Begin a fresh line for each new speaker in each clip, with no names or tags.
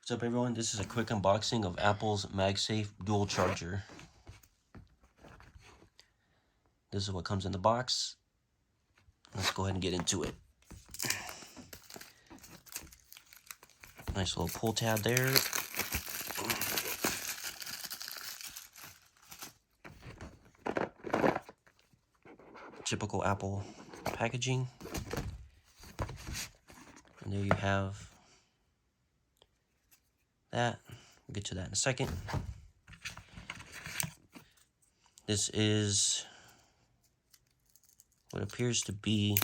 What's up, everyone? This is a quick unboxing of Apple's MagSafe Duo Charger. This is what comes in the box. Let's go ahead and get into it. Nice little pull tab there. Typical Apple packaging. And there you have that. We'll get to that in a second. This is what appears to be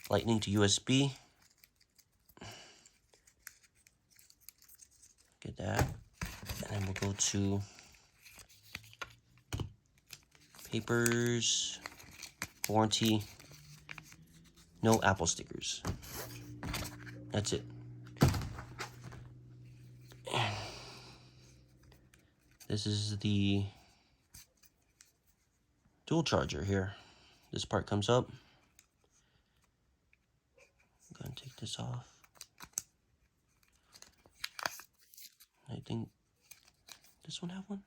Lightning to USB. Get that. And then we'll go to papers, warranty, no Apple stickers. That's it. This is the dual charger here. This part comes up. I'm gonna take this off. I think this one have one?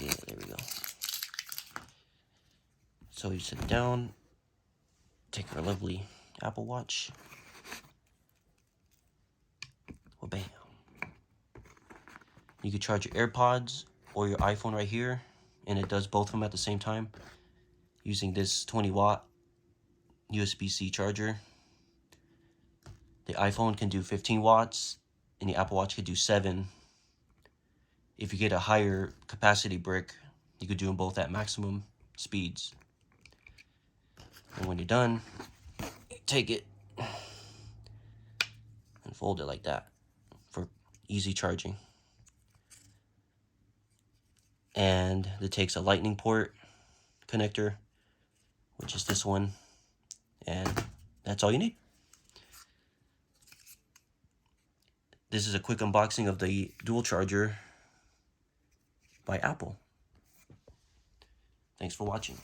Yeah, there we go. So you sit down, take our lovely Apple Watch. Well, bam. You can charge your AirPods or your iPhone right here, and it does both of them at the same time using this 20-watt USB-C charger. The iPhone can do 15 watts, and the Apple Watch could do 7. If you get a higher capacity brick, you could do them both at maximum speeds. And when you're done, you take it and fold it like that for easy charging. And it takes a lightning port connector, which is this one, and that's all you need. This is a quick unboxing of the dual charger by Apple. Thanks for watching.